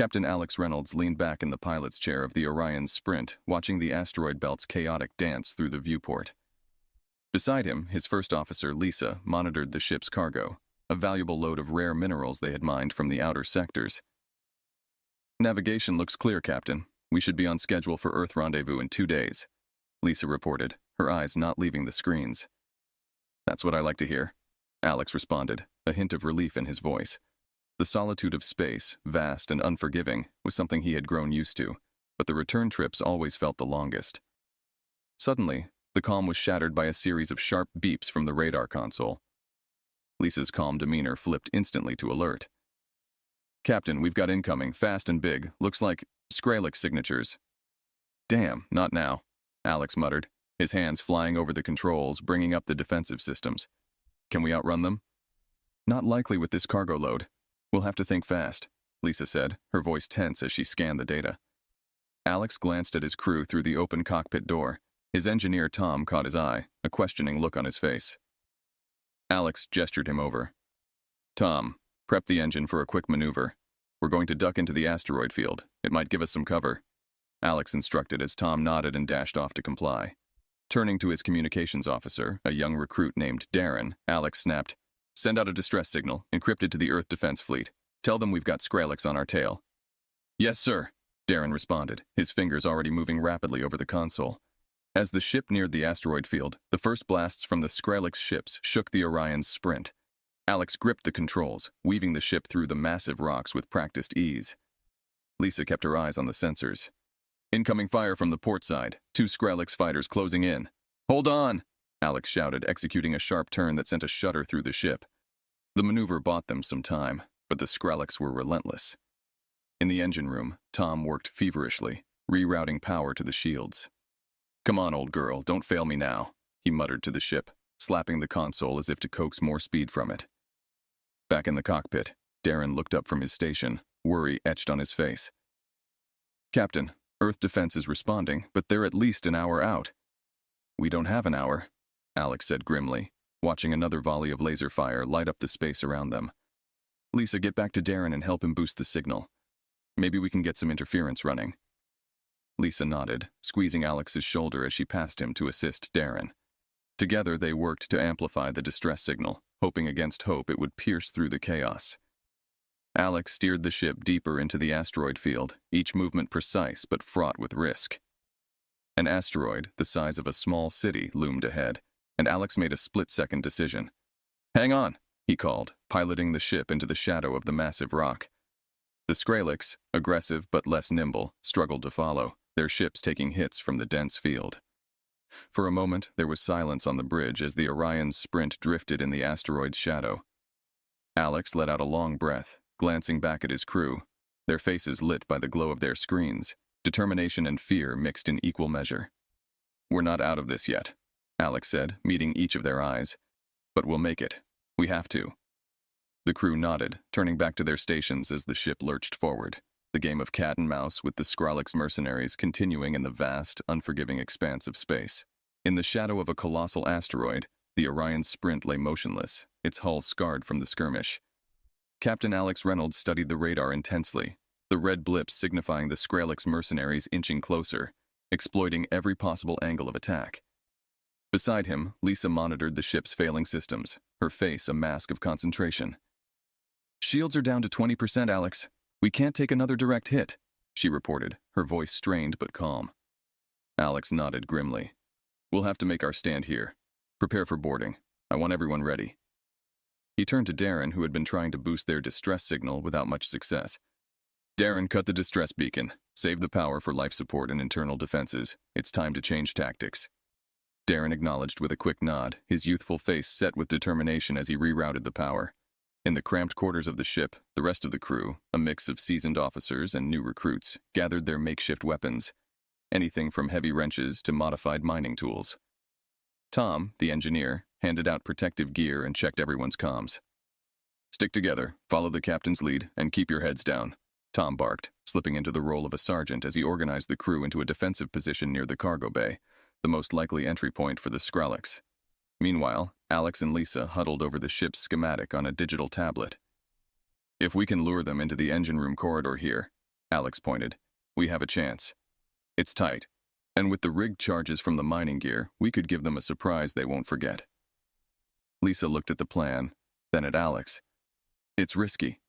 Captain Alex Reynolds leaned back in the pilot's chair of the Orion's Sprint, watching the asteroid belt's chaotic dance through the viewport. Beside him, his first officer, Lisa, monitored the ship's cargo, a valuable load of rare minerals they had mined from the outer sectors. "Navigation looks clear, Captain. We should be on schedule for Earth rendezvous in 2 days," Lisa reported, her eyes not leaving the screens. "That's what I like to hear," Alex responded, a hint of relief in his voice. The solitude of space, vast and unforgiving, was something he had grown used to, but the return trips always felt the longest. Suddenly, the calm was shattered by a series of sharp beeps from the radar console. Lisa's calm demeanor flipped instantly to alert. "Captain, we've got incoming, fast and big. Looks like Skrillex signatures." "Damn, not now," Alex muttered, his hands flying over the controls, bringing up the defensive systems. "Can we outrun them?" "Not likely with this cargo load. We'll have to think fast," Lisa said, her voice tense as she scanned the data. Alex glanced at his crew through the open cockpit door. His engineer, Tom, caught his eye, a questioning look on his face. Alex gestured him over. "Tom, prep the engine for a quick maneuver. We're going to duck into the asteroid field. It might give us some cover," Alex instructed as Tom nodded and dashed off to comply. Turning to his communications officer, a young recruit named Darren, Alex snapped, "Send out a distress signal, encrypted to the Earth Defense Fleet. Tell them we've got Skrillex on our tail." "Yes, sir," Darren responded, his fingers already moving rapidly over the console. As the ship neared the asteroid field, the first blasts from the Skrillex ships shook the Orion's Sprint. Alex gripped the controls, weaving the ship through the massive rocks with practiced ease. Lisa kept her eyes on the sensors. "Incoming fire from the port side. 2 Skrillex fighters closing in." "Hold on!" Alex shouted, executing a sharp turn that sent a shudder through the ship. The maneuver bought them some time, but the Skrillex were relentless. In the engine room, Tom worked feverishly, rerouting power to the shields. "Come on, old girl, don't fail me now," he muttered to the ship, slapping the console as if to coax more speed from it. Back in the cockpit, Darren looked up from his station, worry etched on his face. "Captain, Earth defense is responding, but they're at least an hour out." "We don't have an hour," Alex said grimly, watching another volley of laser fire light up the space around them. "Lisa, get back to Darren and help him boost the signal. Maybe we can get some interference running." Lisa nodded, squeezing Alex's shoulder as she passed him to assist Darren. Together they worked to amplify the distress signal, hoping against hope it would pierce through the chaos. Alex steered the ship deeper into the asteroid field, each movement precise but fraught with risk. An asteroid, the size of a small city, loomed ahead, and Alex made a split-second decision. "Hang on," he called, piloting the ship into the shadow of the massive rock. The Skrillex, aggressive but less nimble, struggled to follow, their ships taking hits from the dense field. For a moment, there was silence on the bridge as the Orion's Sprint drifted in the asteroid's shadow. Alex let out a long breath, glancing back at his crew, their faces lit by the glow of their screens, determination and fear mixed in equal measure. "We're not out of this yet," Alex said, meeting each of their eyes. "But we'll make it. We have to." The crew nodded, turning back to their stations as the ship lurched forward, the game of cat and mouse with the Skrillex mercenaries continuing in the vast, unforgiving expanse of space. In the shadow of a colossal asteroid, the Orion's Sprint lay motionless, its hull scarred from the skirmish. Captain Alex Reynolds studied the radar intensely, the red blips signifying the Skrillex mercenaries inching closer, exploiting every possible angle of attack. Beside him, Lisa monitored the ship's failing systems, her face a mask of concentration. "Shields are down to 20%, Alex. We can't take another direct hit," she reported, her voice strained but calm. Alex nodded grimly. "We'll have to make our stand here. Prepare for boarding. I want everyone ready." He turned to Darren, who had been trying to boost their distress signal without much success. "Darren, cut the distress beacon. Save the power for life support and internal defenses. It's time to change tactics." Darren acknowledged with a quick nod, his youthful face set with determination as he rerouted the power. In the cramped quarters of the ship, the rest of the crew, a mix of seasoned officers and new recruits, gathered their makeshift weapons, anything from heavy wrenches to modified mining tools. Tom, the engineer, handed out protective gear and checked everyone's comms. "Stick together, follow the captain's lead, and keep your heads down," Tom barked, slipping into the role of a sergeant as he organized the crew into a defensive position near the cargo bay, the most likely entry point for the Skrillex. Meanwhile, Alex and Lisa huddled over the ship's schematic on a digital tablet. "If we can lure them into the engine room corridor here, Alex pointed. We have a chance. It's tight. And with the rigged charges from the mining gear, we could give them a surprise they won't forget. Lisa looked at the plan, then at Alex. It's risky.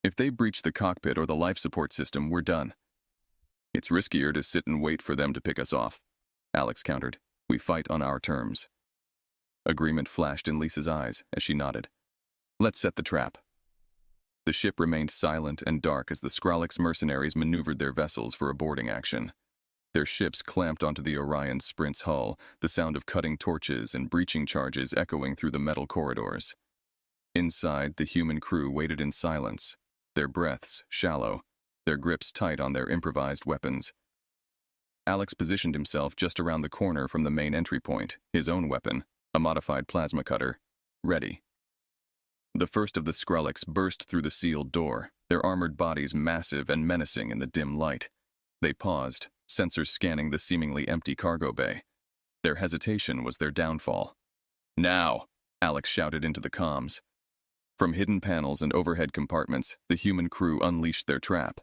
If they breach the cockpit or the life support system, we're done. It's riskier to sit and wait for them to pick us off, Alex countered. We fight on our terms. Agreement flashed in Lisa's eyes as she nodded. Let's set the trap. The ship remained silent and dark as the Skrillex mercenaries maneuvered their vessels for a boarding action. Their ships clamped onto the Orion Sprint's hull, the sound of cutting torches and breaching charges echoing through the metal corridors. Inside, the human crew waited in silence, their breaths shallow, their grips tight on their improvised weapons. Alex positioned himself just around the corner from the main entry point, his own weapon, a modified plasma cutter, ready. The first of the Skrillex burst through the sealed door, their armored bodies massive and menacing in the dim light. They paused, sensors scanning the seemingly empty cargo bay. Their hesitation was their downfall. Now, Alex shouted into the comms. From hidden panels and overhead compartments, the human crew unleashed their trap.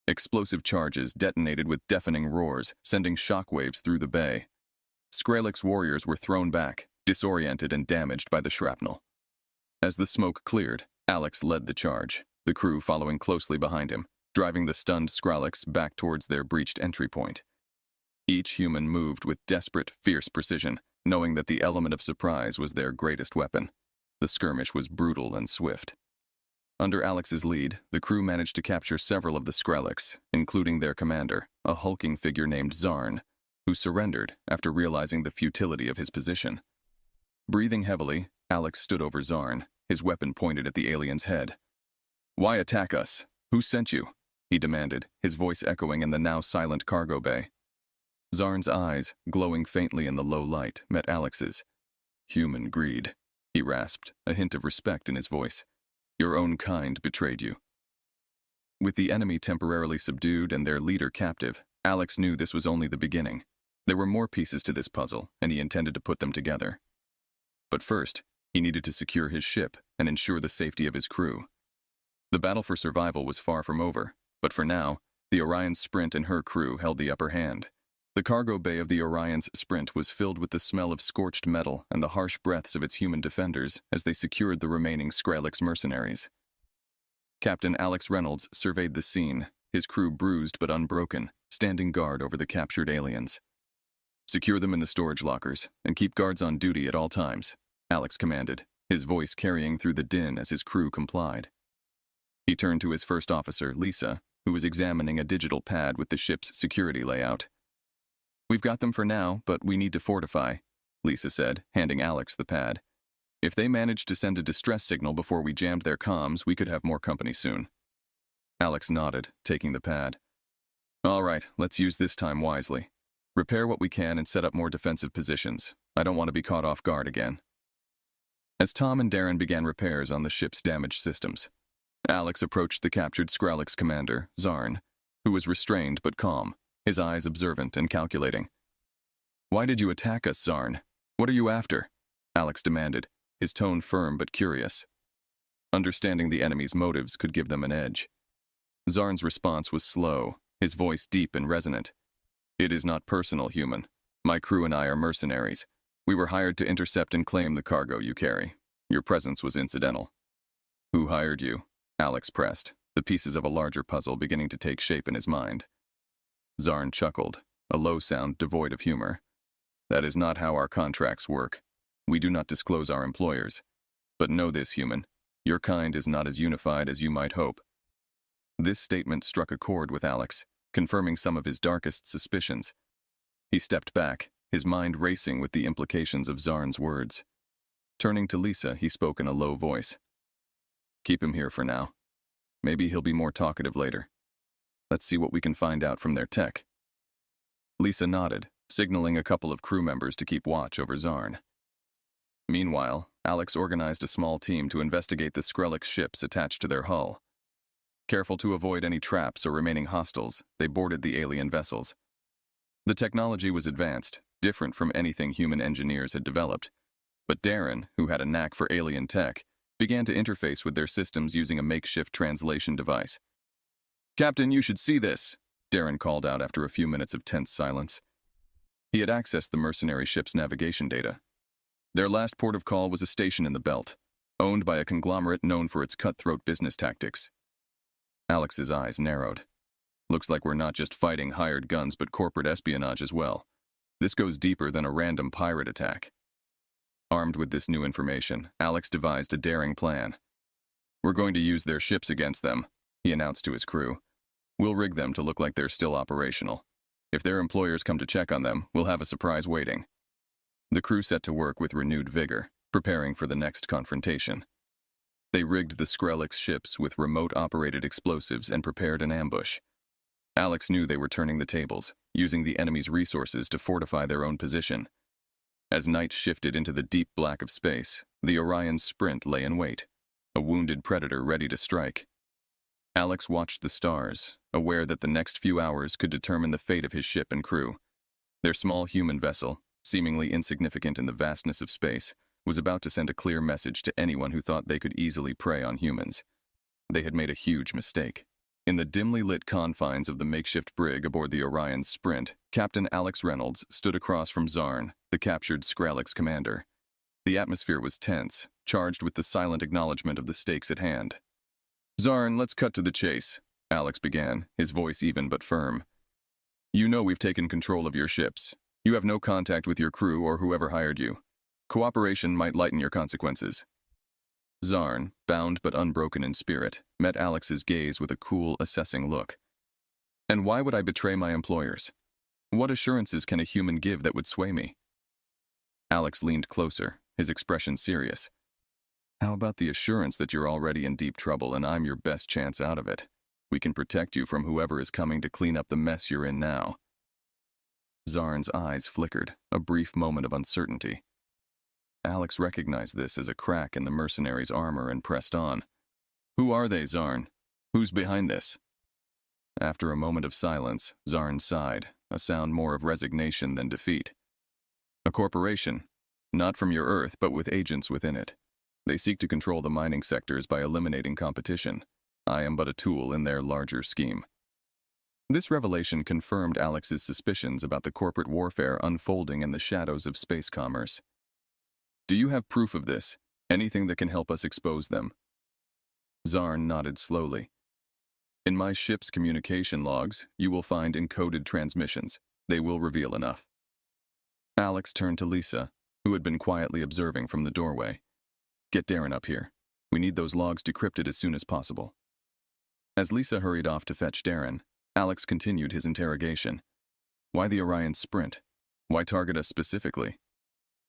Explosive charges detonated with deafening roars, sending shockwaves through the bay. Skrillex warriors were thrown back, disoriented and damaged by the shrapnel. As the smoke cleared, Alex led the charge, the crew following closely behind him, driving the stunned Skrillex back towards their breached entry point. Each human moved with desperate, fierce precision, knowing that the element of surprise was their greatest weapon. The skirmish was brutal and swift. Under Alex's lead, the crew managed to capture several of the Skrillex, including their commander, a hulking figure named Zarn, who surrendered after realizing the futility of his position. Breathing heavily, Alex stood over Zarn, his weapon pointed at the alien's head. "Why attack us? Who sent you?" he demanded, his voice echoing in the now silent cargo bay. Zarn's eyes, glowing faintly in the low light, met Alex's. "Human greed," he rasped, a hint of respect in his voice. "Your own kind betrayed you." With the enemy temporarily subdued and their leader captive, Alex knew this was only the beginning. There were more pieces to this puzzle, and he intended to put them together. But first, he needed to secure his ship and ensure the safety of his crew. The battle for survival was far from over, but for now, the Orion's Sprint and her crew held the upper hand. The cargo bay of the Orion's Sprint was filled with the smell of scorched metal and the harsh breaths of its human defenders as they secured the remaining Skrillex mercenaries. Captain Alex Reynolds surveyed the scene, his crew bruised but unbroken, standing guard over the captured aliens. "Secure them in the storage lockers, and keep guards on duty at all times," Alex commanded, his voice carrying through the din as his crew complied. He turned to his first officer, Lisa, who was examining a digital pad with the ship's security layout. "We've got them for now, but we need to fortify," Lisa said, handing Alex the pad. "If they managed to send a distress signal before we jammed their comms, we could have more company soon." Alex nodded, taking the pad. "All right, let's use this time wisely. Repair what we can and set up more defensive positions. I don't want to be caught off guard again." As Tom and Darren began repairs on the ship's damaged systems, Alex approached the captured Skrillex commander, Zarn, who was restrained but calm, his eyes observant and calculating. "Why did you attack us, Zarn? What are you after?" Alex demanded, his tone firm but curious. Understanding the enemy's motives could give them an edge. Zarn's response was slow, his voice deep and resonant. "It is not personal, human. My crew and I are mercenaries. We were hired to intercept and claim the cargo you carry. Your presence was incidental." "Who hired you?" Alex pressed, the pieces of a larger puzzle beginning to take shape in his mind. Zarn chuckled, a low sound devoid of humor. "That is not how our contracts work. We do not disclose our employers. But know this, human. Your kind is not as unified as you might hope." This statement struck a chord with Alex, confirming some of his darkest suspicions. He stepped back, his mind racing with the implications of Zarn's words. Turning to Lisa, he spoke in a low voice. "Keep him here for now. Maybe he'll be more talkative later. Let's see what we can find out from their tech." Lisa nodded, signaling a couple of crew members to keep watch over Zarn. Meanwhile, Alex organized a small team to investigate the Skrillex ships attached to their hull. Careful to avoid any traps or remaining hostiles, they boarded the alien vessels. The technology was advanced, different from anything human engineers had developed, but Darren, who had a knack for alien tech, began to interface with their systems using a makeshift translation device. "Captain, you should see this," Darren called out after a few minutes of tense silence. He had accessed the mercenary ship's navigation data. Their last port of call was a station in the belt, owned by a conglomerate known for its cutthroat business tactics. Alex's eyes narrowed. Looks like we're not just fighting hired guns but corporate espionage as well. This goes deeper than a random pirate attack. Armed with this new information, Alex devised a daring plan. "We're going to use their ships against them," he announced to his crew. "We'll rig them to look like they're still operational. If their employers come to check on them, we'll have a surprise waiting." The crew set to work with renewed vigor, preparing for the next confrontation. They rigged the Skrillex ships with remote-operated explosives and prepared an ambush. Alex knew they were turning the tables, using the enemy's resources to fortify their own position. As night shifted into the deep black of space, the Orion's Sprint lay in wait, a wounded predator ready to strike. Alex watched the stars, aware that the next few hours could determine the fate of his ship and crew. Their small human vessel, seemingly insignificant in the vastness of space, was about to send a clear message to anyone who thought they could easily prey on humans. They had made a huge mistake. In the dimly lit confines of the makeshift brig aboard the Orion's Sprint, Captain Alex Reynolds stood across from Zarn, the captured Skrillex commander. The atmosphere was tense, charged with the silent acknowledgement of the stakes at hand. "Zarn, let's cut to the chase," Alex began, his voice even but firm. "You know we've taken control of your ships. You have no contact with your crew or whoever hired you. Cooperation might lighten your consequences." Zarn, bound but unbroken in spirit, met Alex's gaze with a cool, assessing look. "And why would I betray my employers? What assurances can a human give that would sway me?" Alex leaned closer, his expression serious. "How about the assurance that you're already in deep trouble and I'm your best chance out of it? We can protect you from whoever is coming to clean up the mess you're in now." Zarn's eyes flickered, a brief moment of uncertainty. Alex recognized this as a crack in the mercenaries' armor and pressed on. "Who are they, Zarn? Who's behind this?" After a moment of silence, Zarn sighed, a sound more of resignation than defeat. "A corporation, not from your Earth but with agents within it. They seek to control the mining sectors by eliminating competition. I am but a tool in their larger scheme." This revelation confirmed Alex's suspicions about the corporate warfare unfolding in the shadows of space commerce. "Do you have proof of this? Anything that can help us expose them?" Zarn nodded slowly. "In my ship's communication logs, you will find encoded transmissions. They will reveal enough." Alex turned to Lisa, who had been quietly observing from the doorway. "Get Darren up here. We need those logs decrypted as soon as possible." As Lisa hurried off to fetch Darren, Alex continued his interrogation. "Why the Orion's Sprint? Why target us specifically?"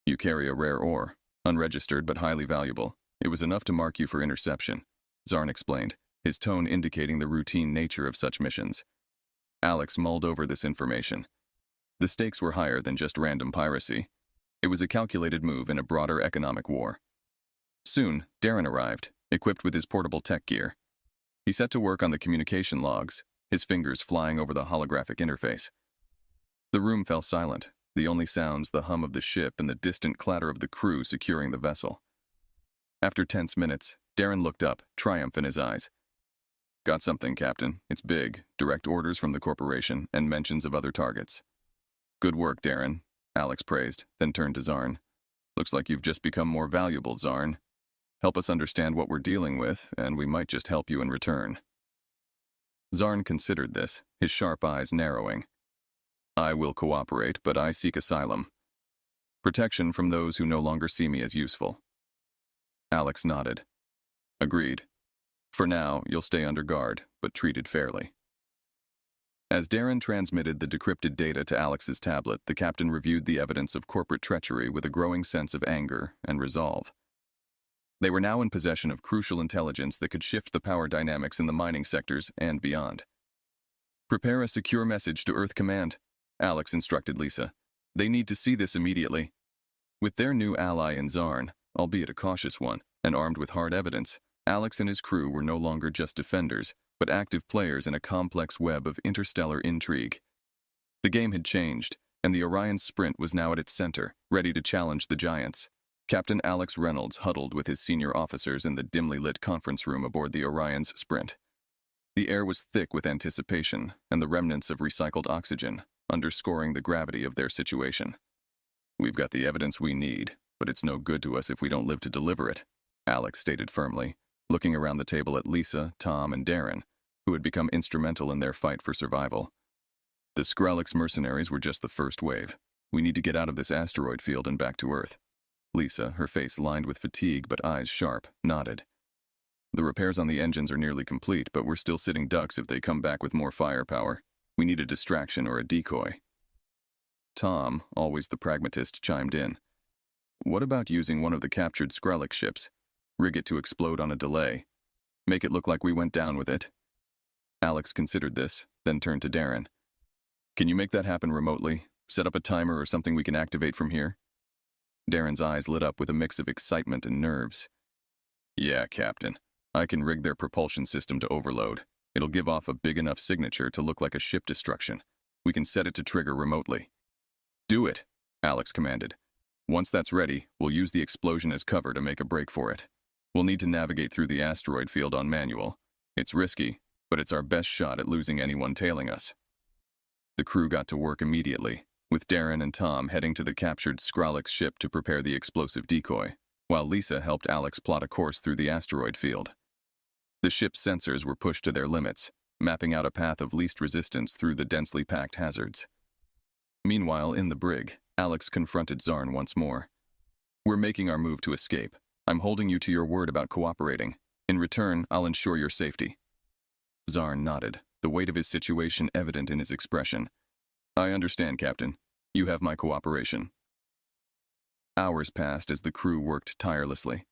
"You carry a rare ore, unregistered but highly valuable. It was enough to mark you for interception," Zarn explained, his tone indicating the routine nature of such missions. Alex mulled over this information. The stakes were higher than just random piracy. It was a calculated move in a broader economic war. Soon, Darren arrived, equipped with his portable tech gear. He set to work on the communication logs, his fingers flying over the holographic interface. The room fell silent, the only sounds the hum of the ship and the distant clatter of the crew securing the vessel. After tense minutes, Darren looked up, triumph in his eyes. "Got something, Captain. It's big, direct orders from the corporation, and mentions of other targets." "Good work, Darren," Alex praised, then turned to Zarn. "Looks like you've just become more valuable, Zarn. Help us understand what we're dealing with, and we might just help you in return." Zarn considered this, his sharp eyes narrowing. "I will cooperate, but I seek asylum. Protection from those who no longer see me as useful." Alex nodded. "Agreed. For now, you'll stay under guard, but treated fairly." As Darren transmitted the decrypted data to Alex's tablet, the captain reviewed the evidence of corporate treachery with a growing sense of anger and resolve. They were now in possession of crucial intelligence that could shift the power dynamics in the mining sectors and beyond. "Prepare a secure message to Earth Command," Alex instructed Lisa. "They need to see this immediately." With their new ally in Zarn, albeit a cautious one, and armed with hard evidence, Alex and his crew were no longer just defenders, but active players in a complex web of interstellar intrigue. The game had changed, and the Orion's Sprint was now at its center, ready to challenge the giants. Captain Alex Reynolds huddled with his senior officers in the dimly lit conference room aboard the Orion's Sprint. The air was thick with anticipation and the remnants of recycled oxygen, underscoring the gravity of their situation. "We've got the evidence we need, but it's no good to us if we don't live to deliver it," Alex stated firmly, looking around the table at Lisa, Tom, and Darren, who had become instrumental in their fight for survival. "The Skrillex mercenaries were just the first wave. We need to get out of this asteroid field and back to Earth." Lisa, her face lined with fatigue but eyes sharp, nodded. "The repairs on the engines are nearly complete, but we're still sitting ducks if they come back with more firepower. We need a distraction or a decoy." Tom, always the pragmatist, chimed in. "What about using one of the captured Skrillex ships? Rig it to explode on a delay. Make it look like we went down with it." Alex considered this, then turned to Darren. "Can you make that happen remotely? Set up a timer or something we can activate from here?" Darren's eyes lit up with a mix of excitement and nerves. "Yeah, Captain. I can rig their propulsion system to overload. It'll give off a big enough signature to look like a ship destruction. We can set it to trigger remotely." "Do it," Alex commanded. "Once that's ready, we'll use the explosion as cover to make a break for it. We'll need to navigate through the asteroid field on manual. It's risky, but it's our best shot at losing anyone tailing us." The crew got to work immediately, with Darren and Tom heading to the captured Skrillex ship to prepare the explosive decoy, while Lisa helped Alex plot a course through the asteroid field. The ship's sensors were pushed to their limits, mapping out a path of least resistance through the densely packed hazards. Meanwhile, in the brig, Alex confronted Zarn once more. "We're making our move to escape. I'm holding you to your word about cooperating. In return, I'll ensure your safety." Zarn nodded, the weight of his situation evident in his expression. "I understand, Captain. You have my cooperation." Hours passed as the crew worked tirelessly.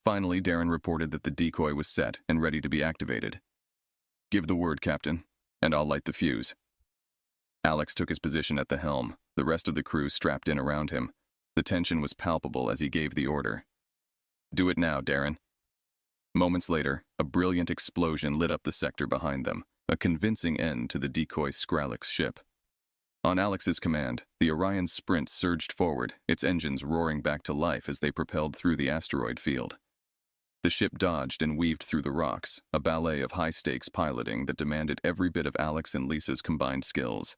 Finally, Darren reported that the decoy was set and ready to be activated. "Give the word, Captain, and I'll light the fuse." Alex took his position at the helm, the rest of the crew strapped in around him. The tension was palpable as he gave the order. "Do it now, Darren." Moments later, a brilliant explosion lit up the sector behind them, a convincing end to the decoy Skrillex ship. On Alex's command, the Orion's Sprint surged forward, its engines roaring back to life as they propelled through the asteroid field. The ship dodged and weaved through the rocks, a ballet of high-stakes piloting that demanded every bit of Alex and Lisa's combined skills.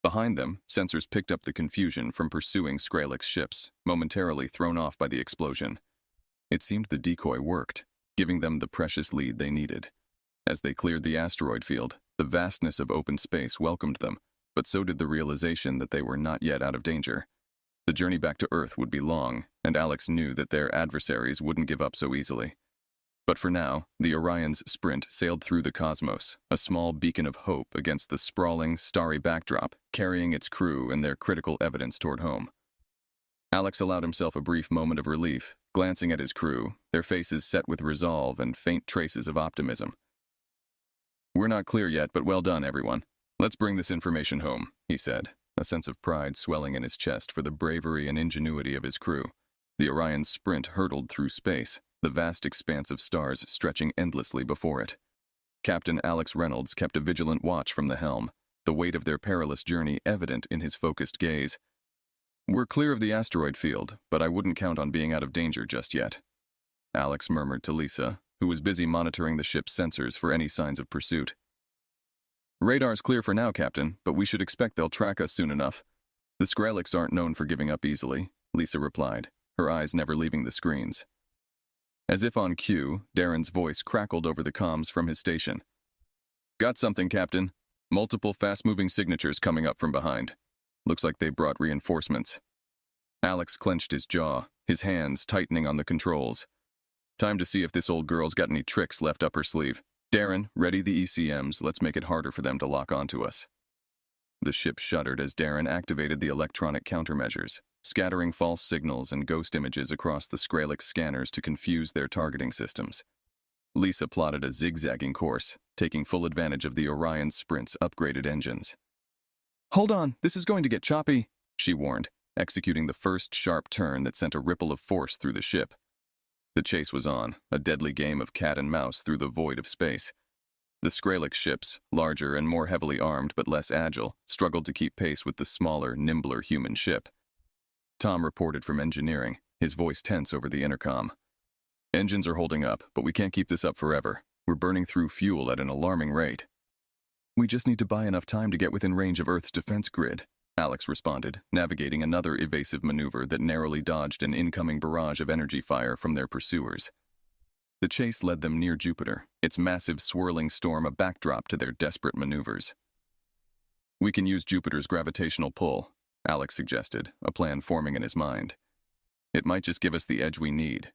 Behind them, sensors picked up the confusion from pursuing Skrillex ships, momentarily thrown off by the explosion. It seemed the decoy worked, giving them the precious lead they needed. As they cleared the asteroid field, the vastness of open space welcomed them, but so did the realization that they were not yet out of danger. The journey back to Earth would be long, and Alex knew that their adversaries wouldn't give up so easily. But for now, the Orion's Sprint sailed through the cosmos, a small beacon of hope against the sprawling, starry backdrop, carrying its crew and their critical evidence toward home. Alex allowed himself a brief moment of relief, glancing at his crew, their faces set with resolve and faint traces of optimism. "We're not clear yet, but well done, everyone. Let's bring this information home," he said, a sense of pride swelling in his chest for the bravery and ingenuity of his crew. The Orion's Sprint hurtled through space, the vast expanse of stars stretching endlessly before it. Captain Alex Reynolds kept a vigilant watch from the helm, the weight of their perilous journey evident in his focused gaze. "We're clear of the asteroid field, but I wouldn't count on being out of danger just yet," Alex murmured to Lisa, who was busy monitoring the ship's sensors for any signs of pursuit. "Radar's clear for now, Captain, but we should expect they'll track us soon enough. The Skrillex aren't known for giving up easily," Lisa replied, her eyes never leaving the screens. As if on cue, Darren's voice crackled over the comms from his station. "Got something, Captain. Multiple fast-moving signatures coming up from behind. Looks like they brought reinforcements." Alex clenched his jaw, his hands tightening on the controls. "Time to see if this old girl's got any tricks left up her sleeve. Darren, ready the ECMs. Let's make it harder for them to lock onto us." The ship shuddered as Darren activated the electronic countermeasures, scattering false signals and ghost images across the Skrillex scanners to confuse their targeting systems. Lisa plotted a zigzagging course, taking full advantage of the Orion Sprint's upgraded engines. "Hold on, this is going to get choppy," she warned, executing the first sharp turn that sent a ripple of force through the ship. The chase was on, a deadly game of cat and mouse through the void of space. The Skrillex ships, larger and more heavily armed but less agile, struggled to keep pace with the smaller, nimbler human ship. Tom reported from engineering, his voice tense over the intercom. "Engines are holding up, but we can't keep this up forever. We're burning through fuel at an alarming rate. We just need to buy enough time to get within range of Earth's defense grid, Alex responded, navigating another evasive maneuver that narrowly dodged an incoming barrage of energy fire from their pursuers. The chase led them near Jupiter, its massive swirling storm a backdrop to their desperate maneuvers. We can use Jupiter's gravitational pull, Alex suggested, a plan forming in his mind. It might just give us the edge we need.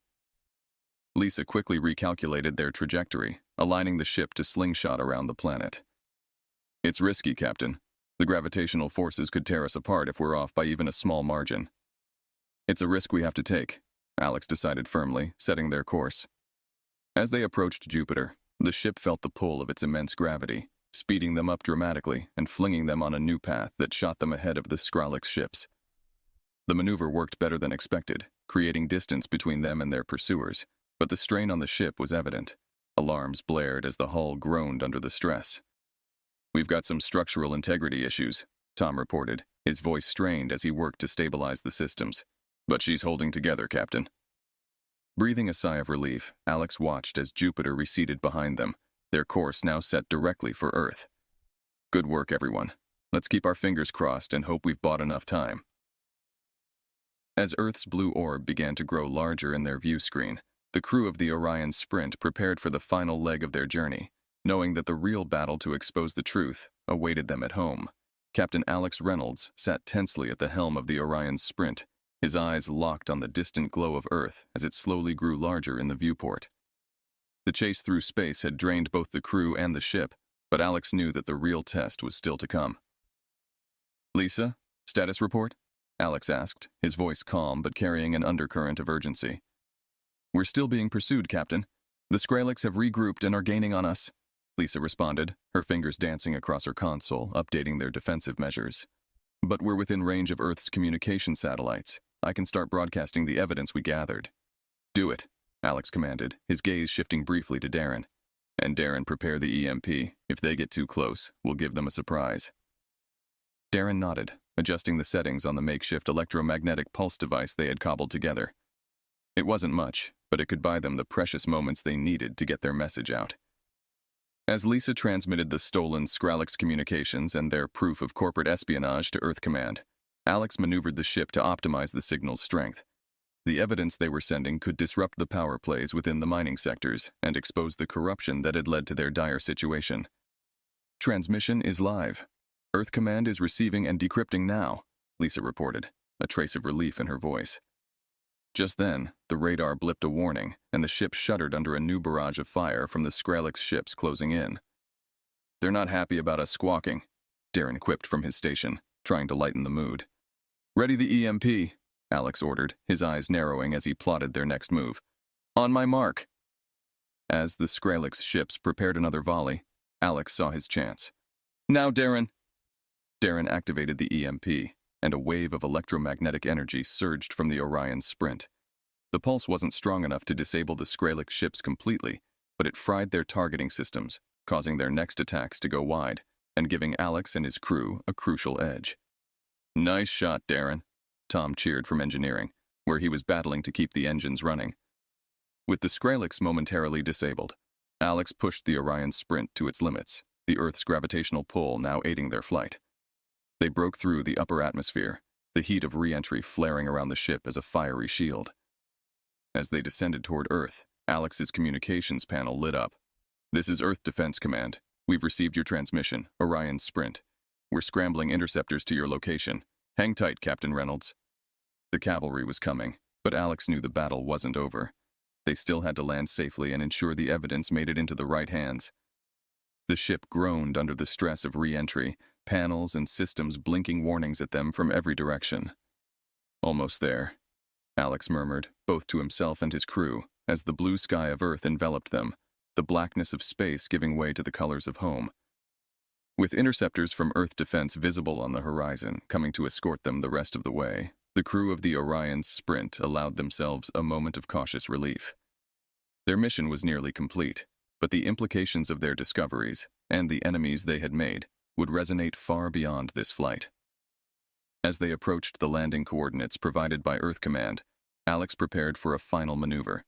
Lisa quickly recalculated their trajectory, aligning the ship to slingshot around the planet. It's risky, Captain. The gravitational forces could tear us apart if we're off by even a small margin. It's a risk we have to take, Alex decided firmly, setting their course. As they approached Jupiter, the ship felt the pull of its immense gravity, speeding them up dramatically and flinging them on a new path that shot them ahead of the Skrillex ships. The maneuver worked better than expected, creating distance between them and their pursuers, but the strain on the ship was evident. Alarms blared as the hull groaned under the stress. We've got some structural integrity issues, Tom reported, his voice strained as he worked to stabilize the systems. But she's holding together, Captain. Breathing a sigh of relief, Alex watched as Jupiter receded behind them, their course now set directly for Earth. Good work, everyone. Let's keep our fingers crossed and hope we've bought enough time. As Earth's blue orb began to grow larger in their view screen, the crew of the Orion Sprint prepared for the final leg of their journey, knowing that the real battle to expose the truth awaited them at home. Captain Alex Reynolds sat tensely at the helm of the Orion Sprint, his eyes locked on the distant glow of Earth as it slowly grew larger in the viewport. The chase through space had drained both the crew and the ship, but Alex knew that the real test was still to come. Lisa, status report? Alex asked, his voice calm but carrying an undercurrent of urgency. We're still being pursued, Captain. The Skrillex have regrouped and are gaining on us, Lisa responded, her fingers dancing across her console, updating their defensive measures. But we're within range of Earth's communication satellites. I can start broadcasting the evidence we gathered. Do it, Alex commanded, his gaze shifting briefly to Darren. And Darren, prepare the EMP. If they get too close, we'll give them a surprise. Darren nodded, adjusting the settings on the makeshift electromagnetic pulse device they had cobbled together. It wasn't much, but it could buy them the precious moments they needed to get their message out. As Lisa transmitted the stolen Skrillex communications and their proof of corporate espionage to Earth Command, Alex maneuvered the ship to optimize the signal's strength. The evidence they were sending could disrupt the power plays within the mining sectors and expose the corruption that had led to their dire situation. Transmission is live. Earth Command is receiving and decrypting now, Lisa reported, a trace of relief in her voice. Just then, the radar blipped a warning, and the ship shuddered under a new barrage of fire from the Skrillex ships closing in. They're not happy about us squawking, Darren quipped from his station, trying to lighten the mood. Ready the EMP, Alex ordered, his eyes narrowing as he plotted their next move. On my mark. As the Skrillex ships prepared another volley, Alex saw his chance. Now, Darren! Darren activated the EMP, and a wave of electromagnetic energy surged from the Orion Sprint. The pulse wasn't strong enough to disable the Skrillex ships completely, but it fried their targeting systems, causing their next attacks to go wide, and giving Alex and his crew a crucial edge. Nice shot, Darren, Tom cheered from engineering, where he was battling to keep the engines running. With the Skrillex momentarily disabled, Alex pushed the Orion Sprint to its limits, the Earth's gravitational pull now aiding their flight. They broke through the upper atmosphere, the heat of re-entry flaring around the ship as a fiery shield. As they descended toward Earth, Alex's communications panel lit up. This is Earth Defense Command. We've received your transmission, Orion Sprint. We're scrambling interceptors to your location. Hang tight, Captain Reynolds. The cavalry was coming, but Alex knew the battle wasn't over. They still had to land safely and ensure the evidence made it into the right hands. The ship groaned under the stress of re-entry, panels and systems blinking warnings at them from every direction. Almost there, Alex murmured, both to himself and his crew, as the blue sky of Earth enveloped them, the blackness of space giving way to the colors of home. With interceptors from Earth Defense visible on the horizon, coming to escort them the rest of the way, the crew of the Orion Sprint allowed themselves a moment of cautious relief. Their mission was nearly complete, but the implications of their discoveries, and the enemies they had made, would resonate far beyond this flight. As they approached the landing coordinates provided by Earth Command, Alex prepared for a final maneuver.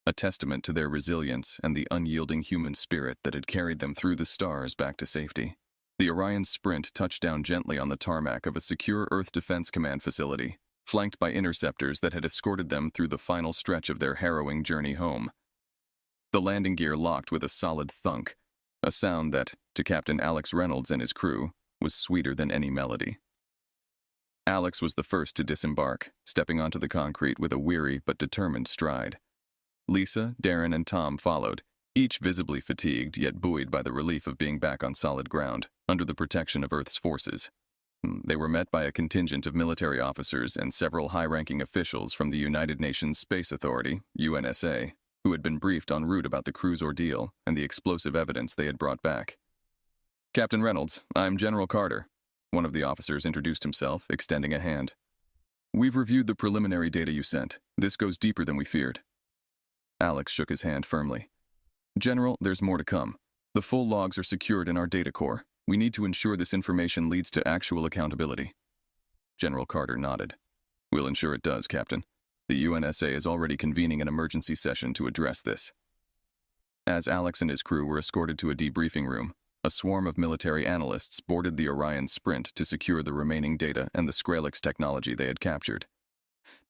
a testament to their resilience and the unyielding human spirit that had carried them through the stars back to safety. The Orion Sprint touched down gently on the tarmac of a secure Earth Defense Command facility, flanked by interceptors that had escorted them through the final stretch of their harrowing journey home. The landing gear locked with a solid thunk, a sound that, to Captain Alex Reynolds and his crew, was sweeter than any melody. Alex was the first to disembark, stepping onto the concrete with a weary but determined stride. Lisa, Darren, and Tom followed, each visibly fatigued yet buoyed by the relief of being back on solid ground, under the protection of Earth's forces. They were met by a contingent of military officers and several high-ranking officials from the United Nations Space Authority, UNSA, who had been briefed en route about the crew's ordeal and the explosive evidence they had brought back. "Captain Reynolds, I'm General Carter," one of the officers introduced himself, extending a hand. "We've reviewed the preliminary data you sent. This goes deeper than we feared." Alex shook his hand firmly. "General, there's more to come. The full logs are secured in our data core. We need to ensure this information leads to actual accountability." General Carter nodded. "We'll ensure it does, Captain. The UNSA is already convening an emergency session to address this." As Alex and his crew were escorted to a debriefing room, a swarm of military analysts boarded the Orion Sprint to secure the remaining data and the Skrillex technology they had captured.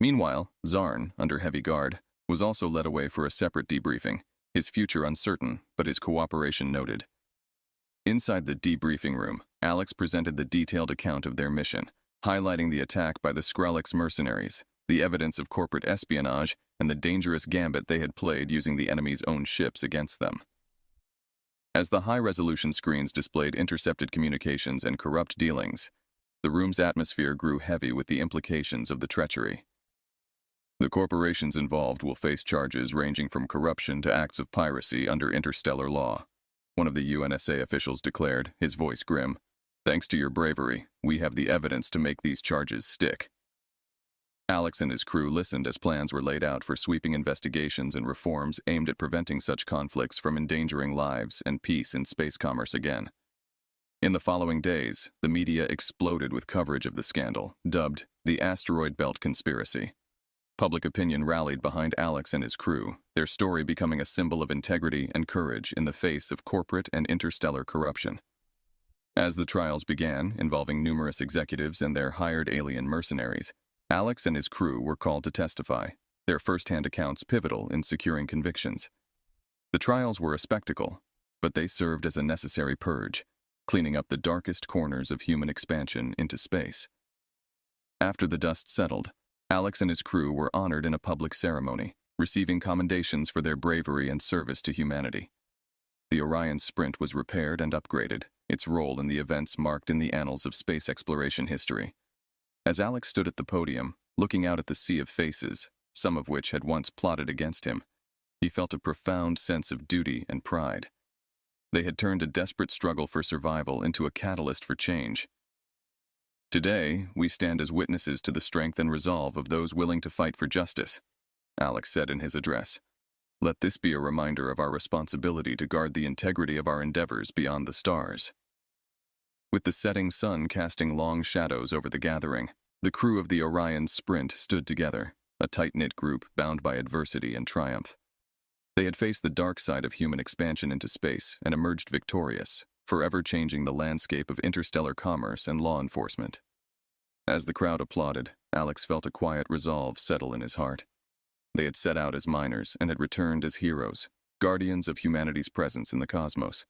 Meanwhile, Zarn, under heavy guard, was also led away for a separate debriefing, his future uncertain, but his cooperation noted. Inside the debriefing room, Alex presented the detailed account of their mission, highlighting the attack by the Skrillex mercenaries, the evidence of corporate espionage, and the dangerous gambit they had played using the enemy's own ships against them. As the high-resolution screens displayed intercepted communications and corrupt dealings, the room's atmosphere grew heavy with the implications of the treachery. "The corporations involved will face charges ranging from corruption to acts of piracy under interstellar law," one of the UNSA officials declared, his voice grim. "Thanks to your bravery, we have the evidence to make these charges stick." Alex and his crew listened as plans were laid out for sweeping investigations and reforms aimed at preventing such conflicts from endangering lives and peace in space commerce again. In the following days, the media exploded with coverage of the scandal, dubbed the Asteroid Belt Conspiracy. Public opinion rallied behind Alex and his crew, their story becoming a symbol of integrity and courage in the face of corporate and interstellar corruption. As the trials began, involving numerous executives and their hired alien mercenaries, Alex and his crew were called to testify, their first-hand accounts pivotal in securing convictions. The trials were a spectacle, but they served as a necessary purge, cleaning up the darkest corners of human expansion into space. After the dust settled, Alex and his crew were honored in a public ceremony, receiving commendations for their bravery and service to humanity. The Orion Sprint was repaired and upgraded, its role in the events marked in the annals of space exploration history. As Alex stood at the podium, looking out at the sea of faces, some of which had once plotted against him, he felt a profound sense of duty and pride. They had turned a desperate struggle for survival into a catalyst for change. "Today, we stand as witnesses to the strength and resolve of those willing to fight for justice," Alex said in his address. "Let this be a reminder of our responsibility to guard the integrity of our endeavors beyond the stars." With the setting sun casting long shadows over the gathering, the crew of the Orion Sprint stood together, a tight-knit group bound by adversity and triumph. They had faced the dark side of human expansion into space and emerged victorious, forever changing the landscape of interstellar commerce and law enforcement. As the crowd applauded, Alex felt a quiet resolve settle in his heart. They had set out as miners and had returned as heroes, guardians of humanity's presence in the cosmos.